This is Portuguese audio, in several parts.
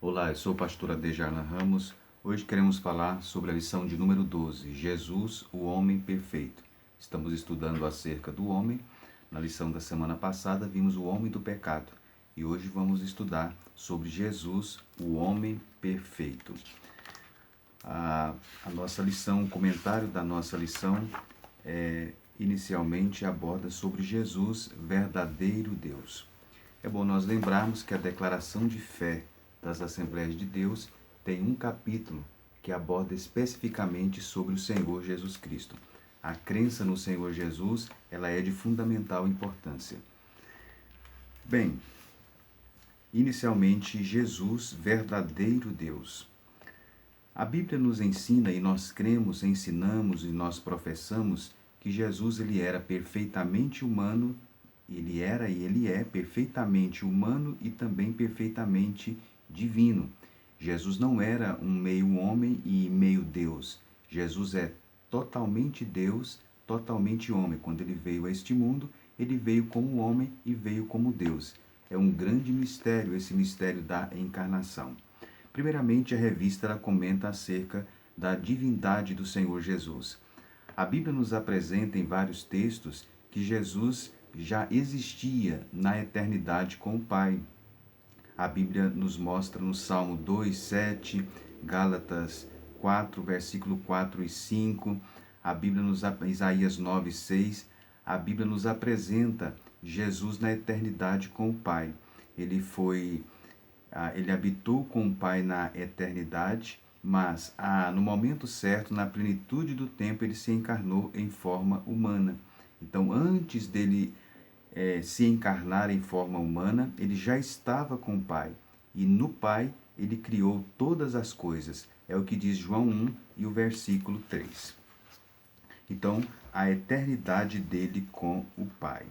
Olá, eu sou o pastor Adejarlan Ramos. Hoje queremos falar sobre a lição de número 12, Jesus, o homem perfeito. Estamos estudando acerca do homem. Na lição da semana passada vimos o homem do pecado e hoje vamos estudar sobre Jesus, o homem perfeito. A nossa lição, o comentário da nossa lição inicialmente aborda sobre Jesus, verdadeiro Deus. É bom nós lembrarmos que a declaração de fé das Assembleias de Deus tem um capítulo que aborda especificamente sobre o Senhor Jesus Cristo. A crença no Senhor Jesus, ela é de fundamental importância. Bem, inicialmente, Jesus, verdadeiro Deus. A Bíblia nos ensina e nós cremos, ensinamos e nós professamos que Jesus ele era perfeitamente humano, ele era e ele é perfeitamente humano e também perfeitamente divino. Jesus não era um meio homem e meio Deus. Jesus é totalmente Deus, totalmente homem. Quando ele veio a este mundo, ele veio como homem e veio como Deus. É um grande mistério esse mistério da encarnação. Primeiramente, a revista ela comenta acerca da divindade do Senhor Jesus. A Bíblia nos apresenta em vários textos que Jesus já existia na eternidade com o Pai. A Bíblia nos mostra no Salmo 2, 7, Gálatas 4, versículo 4 e 5, a Bíblia nos Isaías 9, 6, a Bíblia nos apresenta Jesus na eternidade com o Pai. Ele habitou com o Pai na eternidade, mas no momento certo, na plenitude do tempo, ele se encarnou em forma humana. Então, antes dele se encarnar em forma humana, ele já estava com o Pai. E no Pai, ele criou todas as coisas. É o que diz João 1 e o versículo 3. Então, a eternidade dele com o Pai.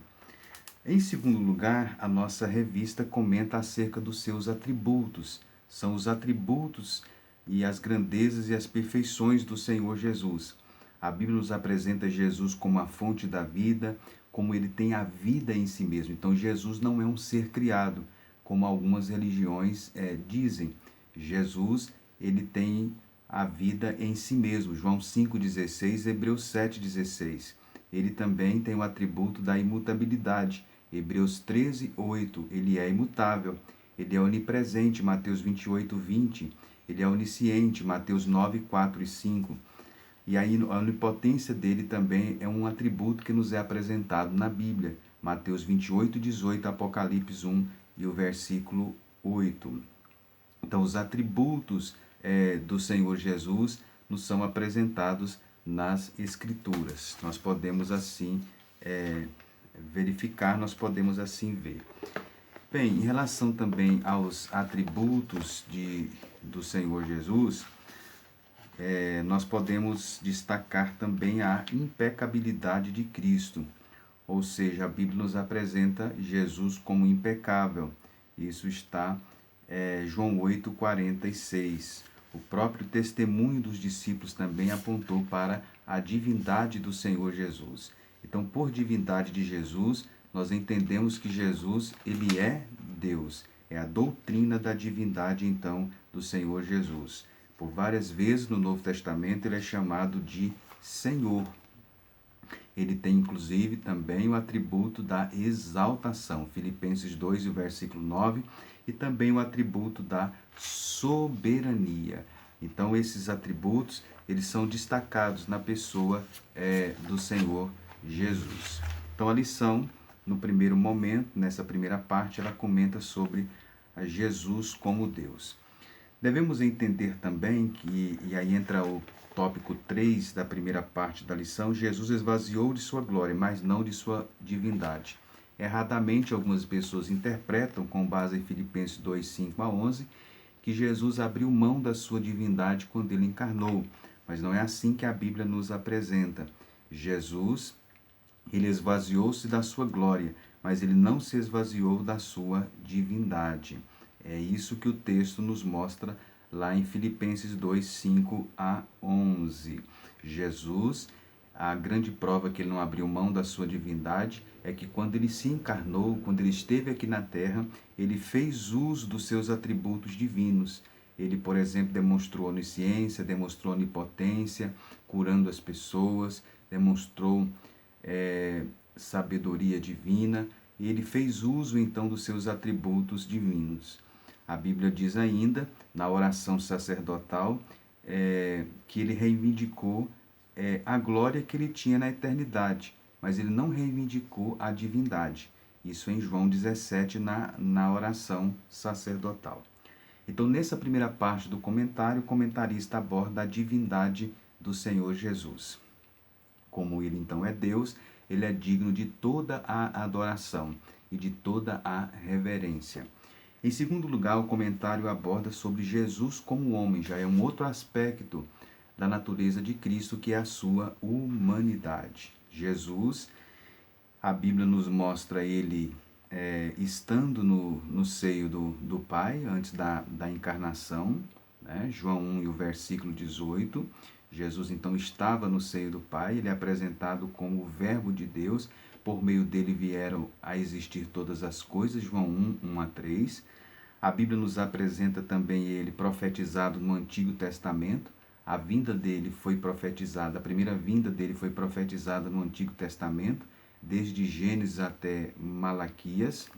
Em segundo lugar, a nossa revista comenta acerca dos seus atributos. São os atributos e as grandezas e as perfeições do Senhor Jesus. A Bíblia nos apresenta Jesus como a fonte da vida, como ele tem a vida em si mesmo. Então, Jesus não é um ser criado, como algumas religiões dizem. Jesus, ele tem a vida em si mesmo. João 5,16, Hebreus 7,16. Ele também tem o atributo da imutabilidade. Hebreus 13, 8, ele é imutável, ele é onipresente, Mateus 28, 20, ele é onisciente, Mateus 9, 4 e 5. E aí a onipotência dele também é um atributo que nos é apresentado na Bíblia, Mateus 28, 18, Apocalipse 1 e o versículo 8. Então os atributos do Senhor Jesus nos são apresentados nas Escrituras. Nós podemos assim verificar, nós podemos assim ver. Bem, em relação também aos atributos do Senhor Jesus, nós podemos destacar também a impecabilidade de Cristo. Ou seja, a Bíblia nos apresenta Jesus como impecável. Isso está João 8, 46. O próprio testemunho dos discípulos também apontou para a divindade do Senhor Jesus. Então, por divindade de Jesus, nós entendemos que Jesus, ele é Deus. É a doutrina da divindade, então, do Senhor Jesus. Por várias vezes no Novo Testamento, ele é chamado de Senhor. Ele tem, inclusive, também o atributo da exaltação. Filipenses 2, o versículo 9, e também o atributo da soberania. Então, esses atributos, eles são destacados na pessoa do Senhor Jesus. Então, a lição, no primeiro momento, nessa primeira parte, ela comenta sobre Jesus como Deus. Devemos entender também que, e aí entra o tópico 3 da primeira parte da lição, Jesus esvaziou de sua glória, mas não de sua divindade. Erradamente, algumas pessoas interpretam, com base em Filipenses 2, 5 a 11, que Jesus abriu mão da sua divindade quando ele encarnou, mas não é assim que a Bíblia nos apresenta. Jesus, ele esvaziou-se da sua glória, mas ele não se esvaziou da sua divindade. É isso que o texto nos mostra lá em Filipenses 2, 5 a 11. Jesus, a grande prova que ele não abriu mão da sua divindade é que quando ele se encarnou, quando ele esteve aqui na terra, ele fez uso dos seus atributos divinos. Ele, por exemplo, demonstrou onisciência, demonstrou onipotência, curando as pessoas, demonstrou sabedoria divina, e ele fez uso então dos seus atributos divinos. A Bíblia diz ainda, na oração sacerdotal, que ele reivindicou a glória que ele tinha na eternidade, mas ele não reivindicou a divindade. Isso em João 17, na oração sacerdotal. Então, nessa primeira parte do comentário, o comentarista aborda a divindade do Senhor Jesus. Como ele então é Deus, ele é digno de toda a adoração e de toda a reverência. Em segundo lugar, o comentário aborda sobre Jesus como homem, já é um outro aspecto da natureza de Cristo, que é a sua humanidade. Jesus, a Bíblia nos mostra ele estando no seio do Pai, antes da encarnação, né? João 1 e o versículo 18, Jesus então estava no seio do Pai, ele é apresentado como o Verbo de Deus, por meio dele vieram a existir todas as coisas, João 1, 1 a 3. A Bíblia nos apresenta também ele profetizado no Antigo Testamento, a vinda dele foi profetizada, a primeira vinda dele foi profetizada no Antigo Testamento, desde Gênesis até Malaquias.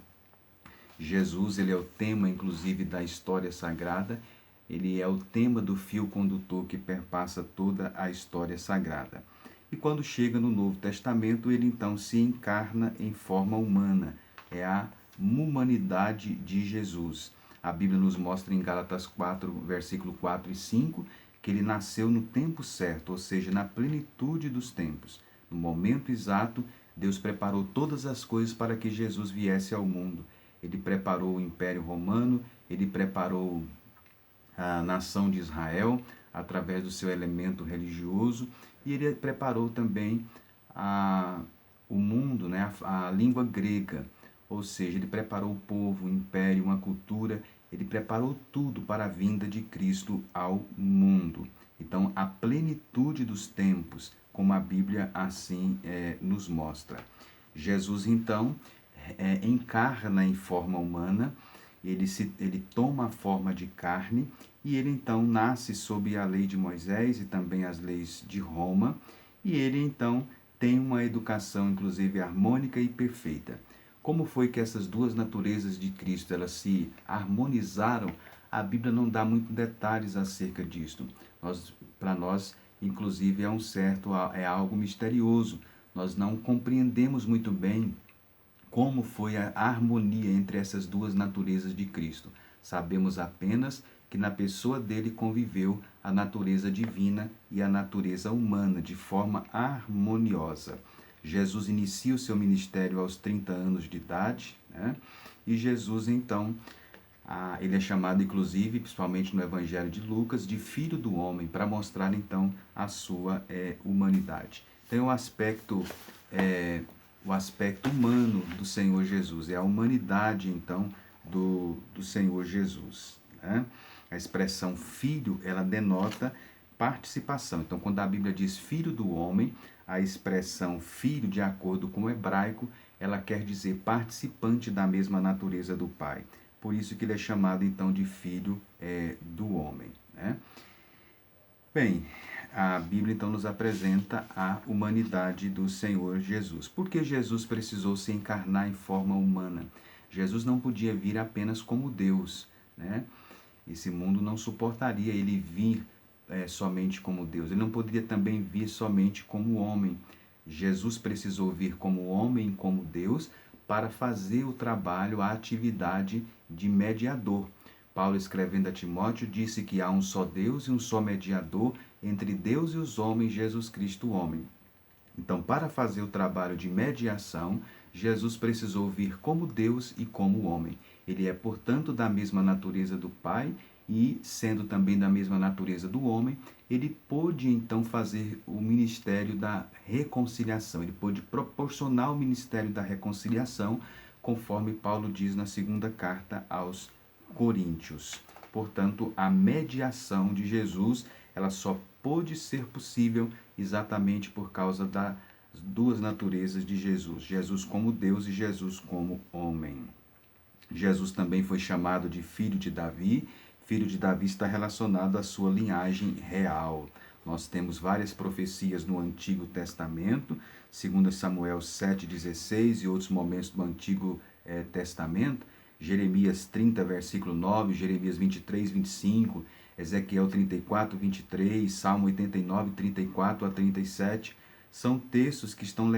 Jesus, ele é o tema, inclusive, da história sagrada, ele é o tema do fio condutor que perpassa toda a história sagrada. E quando chega no Novo Testamento, ele então se encarna em forma humana, é a humanidade de Jesus. A Bíblia nos mostra em Gálatas 4, versículo 4 e 5, que ele nasceu no tempo certo, ou seja, na plenitude dos tempos. No momento exato, Deus preparou todas as coisas para que Jesus viesse ao mundo. Ele preparou o Império Romano, ele preparou a nação de Israel através do seu elemento religioso, e ele preparou também o mundo, né, a língua grega, ou seja, ele preparou o povo, o império, uma cultura, ele preparou tudo para a vinda de Cristo ao mundo. Então, a plenitude dos tempos, como a Bíblia assim nos mostra. Jesus, então, encarna em forma humana, ele toma a forma de carne, e ele então nasce sob a lei de Moisés e também as leis de Roma, e ele então tem uma educação, inclusive, harmônica e perfeita. Como foi que essas duas naturezas de Cristo elas se harmonizaram? A Bíblia não dá muitos detalhes acerca disto. Para nós, inclusive, é algo misterioso. Nós não compreendemos muito bem como foi a harmonia entre essas duas naturezas de Cristo. Sabemos apenas que na pessoa dele conviveu a natureza divina e a natureza humana de forma harmoniosa. Jesus inicia o seu ministério aos 30 anos de idade, né? E Jesus, então, ele é chamado, inclusive, principalmente no Evangelho de Lucas, de Filho do Homem, para mostrar, então, a sua humanidade. Tem o aspecto humano do Senhor Jesus, é a humanidade, então, do Senhor Jesus, né? A expressão filho, ela denota participação. Então, quando a Bíblia diz filho do homem, a expressão filho, de acordo com o hebraico, ela quer dizer participante da mesma natureza do Pai. Por isso que ele é chamado, então, de filho do homem, né? Bem, a Bíblia, então, nos apresenta a humanidade do Senhor Jesus. Por que Jesus precisou se encarnar em forma humana? Jesus não podia vir apenas como Deus, né? Esse mundo não suportaria ele vir somente como Deus. Ele não poderia também vir somente como homem. Jesus precisou vir como homem, como Deus, para fazer o trabalho, a atividade de mediador. Paulo, escrevendo a Timóteo, disse que há um só Deus e um só mediador entre Deus e os homens, Jesus Cristo, o homem. Então, para fazer o trabalho de mediação, Jesus precisou vir como Deus e como homem. Ele é, portanto, da mesma natureza do Pai e, sendo também da mesma natureza do homem, ele pôde, então, fazer o ministério da reconciliação. Ele pôde proporcionar o ministério da reconciliação, conforme Paulo diz na segunda carta aos Coríntios. Portanto, a mediação de Jesus, ela só pôde ser possível exatamente por causa duas naturezas de Jesus, Jesus como Deus e Jesus como homem. Jesus também foi chamado de filho de Davi. Filho de Davi está relacionado à sua linhagem real. Nós temos várias profecias no Antigo Testamento, segundo Samuel 7,16 e outros momentos do Antigo Testamento, Jeremias 30, versículo 9, Jeremias 23, 25, Ezequiel 34, 23, Salmo 89, 34 a 37, são textos que estão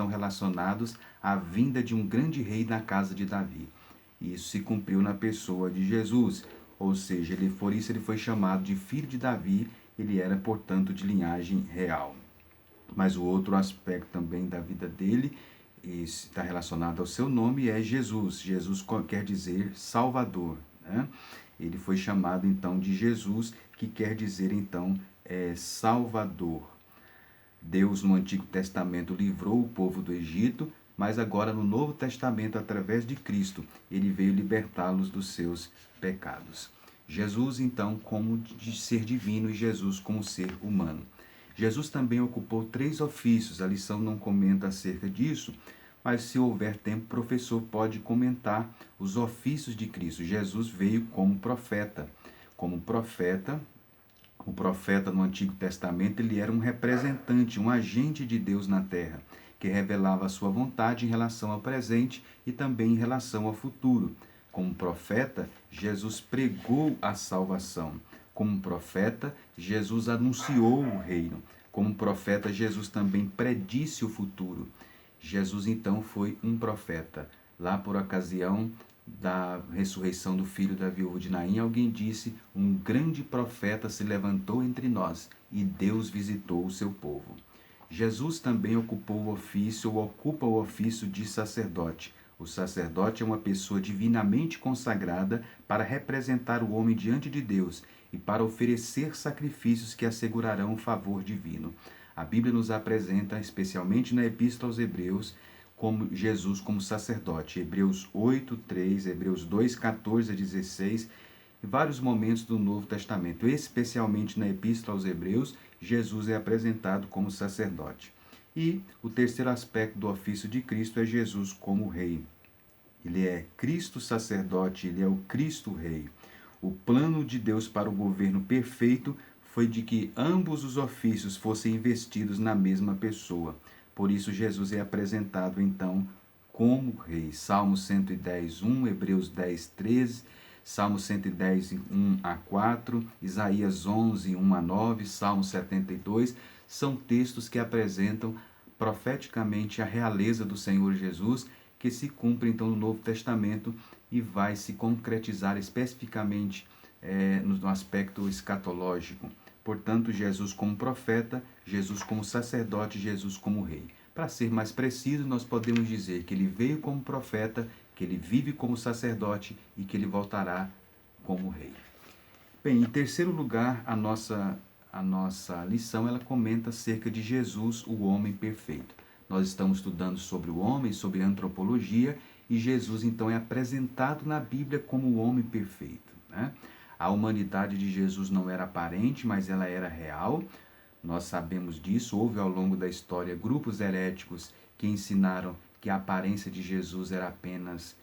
relacionados à vinda de um grande rei na casa de Davi. E isso se cumpriu na pessoa de Jesus, ou seja, por isso ele foi chamado de filho de Davi, ele era, portanto, de linhagem real. Mas o outro aspecto também da vida dele, e está relacionado ao seu nome, é Jesus. Jesus quer dizer Salvador, né? Ele foi chamado então de Jesus, que quer dizer então Salvador. Deus no Antigo Testamento livrou o povo do Egito, mas agora no Novo Testamento, através de Cristo, ele veio libertá-los dos seus pecados. Jesus, então, como de ser divino e Jesus como ser humano. Jesus também ocupou 3 ofícios, a lição não comenta acerca disso, mas se houver tempo, o professor pode comentar os ofícios de Cristo. Jesus veio como profeta. Como profeta, o profeta no Antigo Testamento, ele era um representante, um agente de Deus na terra, que revelava a sua vontade em relação ao presente e também em relação ao futuro. Como profeta, Jesus pregou a salvação. Como profeta, Jesus anunciou o reino. Como profeta, Jesus também predisse o futuro. Jesus, então, foi um profeta. Lá por ocasião da ressurreição do filho da viúva de Naim, alguém disse: um grande profeta se levantou entre nós e Deus visitou o seu povo. Jesus também ocupou o ofício, ou ocupa o ofício de sacerdote. O sacerdote é uma pessoa divinamente consagrada para representar o homem diante de Deus e para oferecer sacrifícios que assegurarão o favor divino. A Bíblia nos apresenta, especialmente na Epístola aos Hebreus, como Jesus como sacerdote. Hebreus 8, 3, Hebreus 2, 14 a 16, e vários momentos do Novo Testamento, especialmente na Epístola aos Hebreus, Jesus é apresentado como sacerdote. E o terceiro aspecto do ofício de Cristo é Jesus como rei. Ele é Cristo sacerdote, ele é o Cristo rei. O plano de Deus para o governo perfeito foi de que ambos os ofícios fossem investidos na mesma pessoa. Por isso Jesus é apresentado então como rei. Salmo 110, 1, Hebreus 10, 13, Salmo 110, 1 a 4, Isaías 11, 1 a 9, Salmo 72, são textos que apresentam profeticamente a realeza do Senhor Jesus, que se cumpre então no Novo Testamento e vai se concretizar especificamente no aspecto escatológico. Portanto, Jesus como profeta, Jesus como sacerdote, Jesus como rei. Para ser mais preciso, nós podemos dizer que ele veio como profeta, que ele vive como sacerdote e que ele voltará como rei. Bem, em terceiro lugar, a nossa lição ela comenta acerca de Jesus, o homem perfeito. Nós estamos estudando sobre o homem, sobre a antropologia, e Jesus então é apresentado na Bíblia como o homem perfeito, né? A humanidade de Jesus não era aparente, mas ela era real. Nós sabemos disso. Houve ao longo da história grupos heréticos que ensinaram que a aparência de Jesus era apenas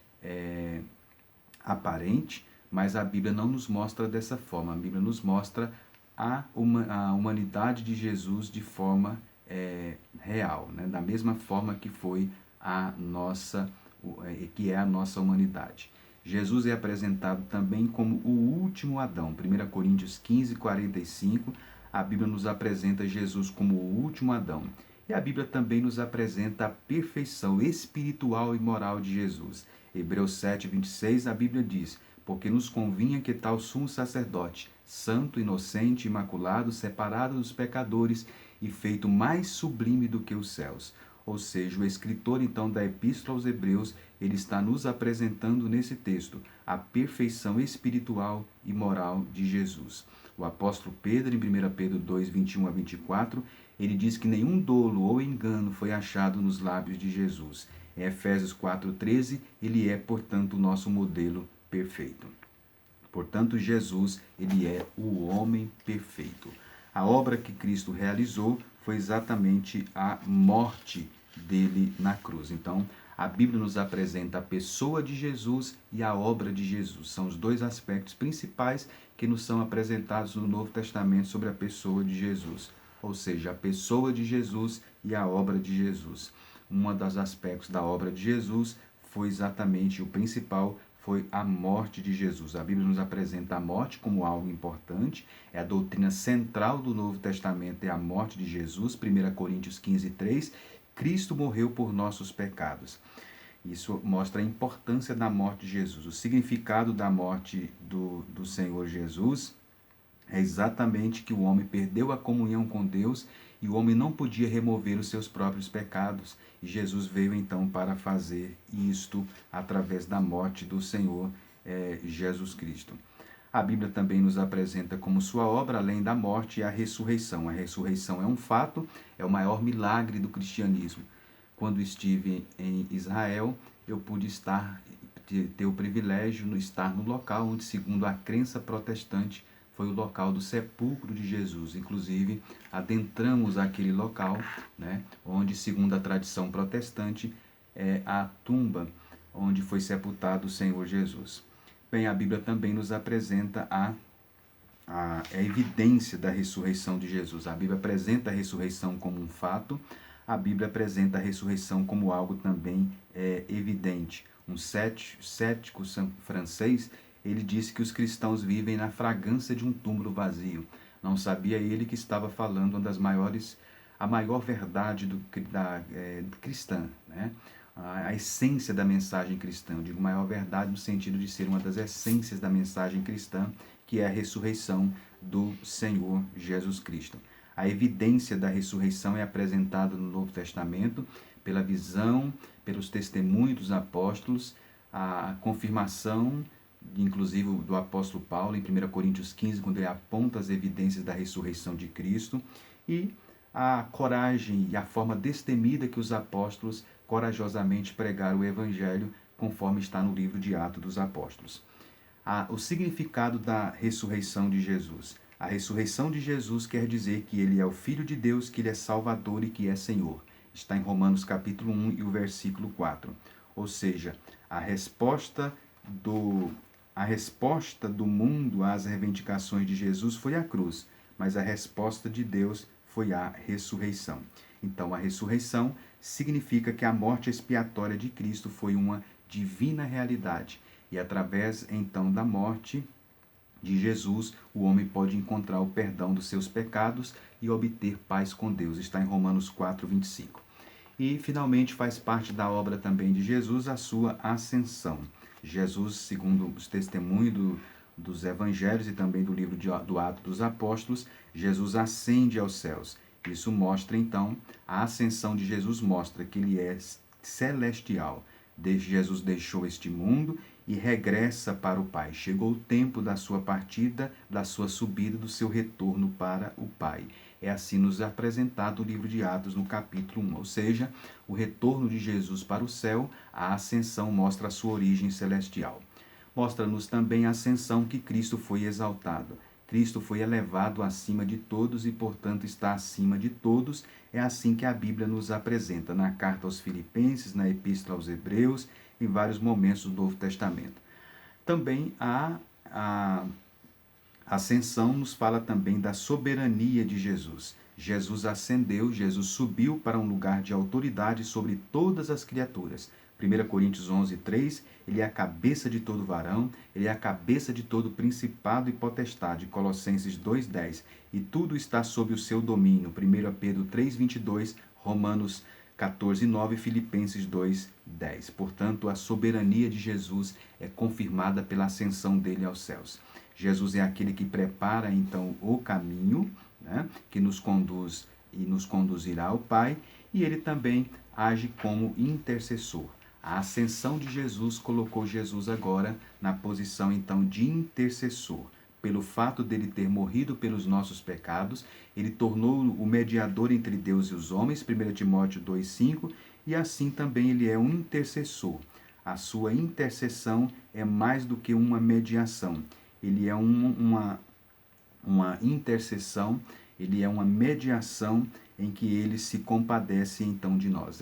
aparente, mas a Bíblia não nos mostra dessa forma. A Bíblia nos mostra a humanidade de Jesus de forma real, né? Da mesma forma que foi que é a nossa humanidade. Jesus é apresentado também como o último Adão. 1 Coríntios 15, 45, a Bíblia nos apresenta Jesus como o último Adão. E a Bíblia também nos apresenta a perfeição espiritual e moral de Jesus. Hebreus 7, 26, a Bíblia diz: porque nos convinha que tal sumo sacerdote, santo, inocente, imaculado, separado dos pecadores e feito mais sublime do que os céus. Ou seja, o escritor então da Epístola aos Hebreus, ele está nos apresentando nesse texto a perfeição espiritual e moral de Jesus. O apóstolo Pedro, em 1 Pedro 2, 21 a 24, ele diz que nenhum dolo ou engano foi achado nos lábios de Jesus. Em Efésios 4, 13, ele é, portanto, o nosso modelo perfeito. Portanto, Jesus, ele é o homem perfeito. A obra que Cristo realizou foi exatamente a morte dele na cruz. Então, a Bíblia nos apresenta a pessoa de Jesus e a obra de Jesus. São os dois aspectos principais que nos são apresentados no Novo Testamento sobre a pessoa de Jesus. Ou seja, a pessoa de Jesus e a obra de Jesus. Um dos aspectos da obra de Jesus foi exatamente o principal, foi a morte de Jesus. A Bíblia nos apresenta a morte como algo importante, é a doutrina central do Novo Testamento, é a morte de Jesus, 1 Coríntios 15:3, Cristo morreu por nossos pecados. Isso mostra a importância da morte de Jesus. O significado da morte do Senhor Jesus é exatamente que o homem perdeu a comunhão com Deus e o homem não podia remover os seus próprios pecados. E Jesus veio então para fazer isto através da morte do Senhor Jesus Cristo. A Bíblia também nos apresenta como sua obra, além da morte, a ressurreição. A ressurreição é um fato, é o maior milagre do cristianismo. Quando estive em Israel, eu pude ter o privilégio de estar no local onde, segundo a crença protestante, foi o local do sepulcro de Jesus. Inclusive, adentramos aquele local, né, onde, segundo a tradição protestante, é a tumba onde foi sepultado o Senhor Jesus. Bem, a Bíblia também nos apresenta a evidência da ressurreição de Jesus. A Bíblia apresenta a ressurreição como um fato, a Bíblia apresenta a ressurreição como algo também evidente. Um cético francês, ele disse que os cristãos vivem na fragrância de um túmulo vazio. Não sabia ele que estava falando a maior verdade cristã, né? A essência da mensagem cristã. Eu digo maior verdade no sentido de ser uma das essências da mensagem cristã, que é a ressurreição do Senhor Jesus Cristo. A evidência da ressurreição é apresentada no Novo Testamento pela visão, pelos testemunhos dos apóstolos, a confirmação, inclusive do apóstolo Paulo, em 1 Coríntios 15, quando ele aponta as evidências da ressurreição de Cristo, e a coragem e a forma destemida que os apóstolos corajosamente pregaram o Evangelho, conforme está no livro de Atos dos Apóstolos. O significado da ressurreição de Jesus. A ressurreição de Jesus quer dizer que ele é o Filho de Deus, que ele é Salvador e que é Senhor. Está em Romanos capítulo 1 e o versículo 4. Ou seja, a resposta do mundo às reivindicações de Jesus foi a cruz, mas a resposta de Deus foi a ressurreição. Então, a ressurreição significa que a morte expiatória de Cristo foi uma divina realidade. E através, então, da morte de Jesus, o homem pode encontrar o perdão dos seus pecados e obter paz com Deus. Está em Romanos 4:25. E, finalmente, faz parte da obra também de Jesus a sua ascensão. Jesus, segundo os testemunhos dos evangelhos e também do livro do Atos dos Apóstolos, Jesus ascende aos céus. Isso mostra, então, a ascensão de Jesus mostra que ele é celestial. Jesus deixou este mundo e regressa para o Pai. Chegou o tempo da sua partida, da sua subida, do seu retorno para o Pai. É assim nos apresentado o livro de Atos no capítulo 1. Ou seja, o retorno de Jesus para o céu, a ascensão mostra a sua origem celestial. Mostra-nos também a ascensão que Cristo foi exaltado. Cristo foi elevado acima de todos e, portanto, está acima de todos. É assim que a Bíblia nos apresenta na carta aos Filipenses, na epístola aos Hebreus, em vários momentos do Novo Testamento. Também a ascensão nos fala também da soberania de Jesus. Jesus ascendeu, Jesus subiu para um lugar de autoridade sobre todas as criaturas. 1 Coríntios 11:3, ele é a cabeça de todo varão, ele é a cabeça de todo principado e potestade. Colossenses 2:10, e tudo está sob o seu domínio. 1 Pedro 3:22, Romanos 14:9, Filipenses 2:10. Portanto, a soberania de Jesus é confirmada pela ascensão dele aos céus. Jesus é aquele que prepara, então, o caminho, né, que nos conduz e nos conduzirá ao Pai, e ele também age como intercessor. A ascensão de Jesus colocou Jesus agora na posição, então, de intercessor. Pelo fato dele ter morrido pelos nossos pecados, ele tornou o mediador entre Deus e os homens, 1 Timóteo 2:5, e assim também ele é um intercessor. A sua intercessão é mais do que uma mediação. Ele é uma intercessão, Ele é uma mediação em que ele se compadece então de nós.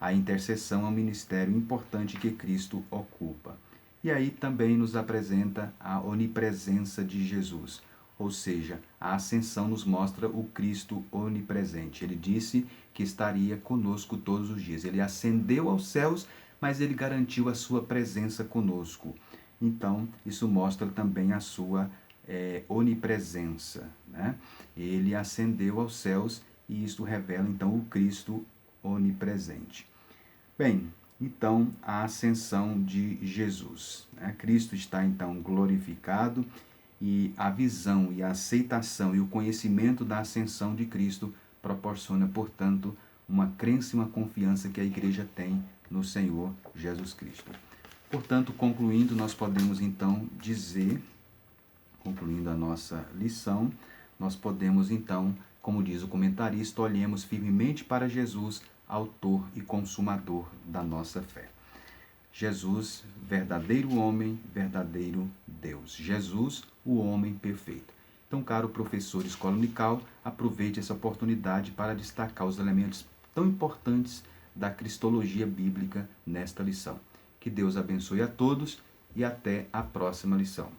A intercessão é um ministério importante que Cristo ocupa. E aí também nos apresenta a onipresença de Jesus, ou seja, a ascensão nos mostra o Cristo onipresente. Ele disse que estaria conosco todos os dias. Ele ascendeu aos céus, mas ele garantiu a sua presença conosco. Então, isso mostra também a sua onipresença, né? Ele ascendeu aos céus e isto revela então o Cristo onipresente. Bem, então a ascensão de Jesus, né? Cristo está então glorificado e a visão e a aceitação e o conhecimento da ascensão de Cristo proporciona, portanto, uma crença e uma confiança que a igreja tem no Senhor Jesus Cristo. Portanto, concluindo, nós podemos então dizer, concluindo a nossa lição, nós podemos então, como diz o comentarista, olhemos firmemente para Jesus, autor e consumador da nossa fé. Jesus, verdadeiro homem, verdadeiro Deus. Jesus, o homem perfeito. Então, caro professor de Escola Unical, aproveite essa oportunidade para destacar os elementos tão importantes da cristologia bíblica nesta lição. Que Deus abençoe a todos e até a próxima lição.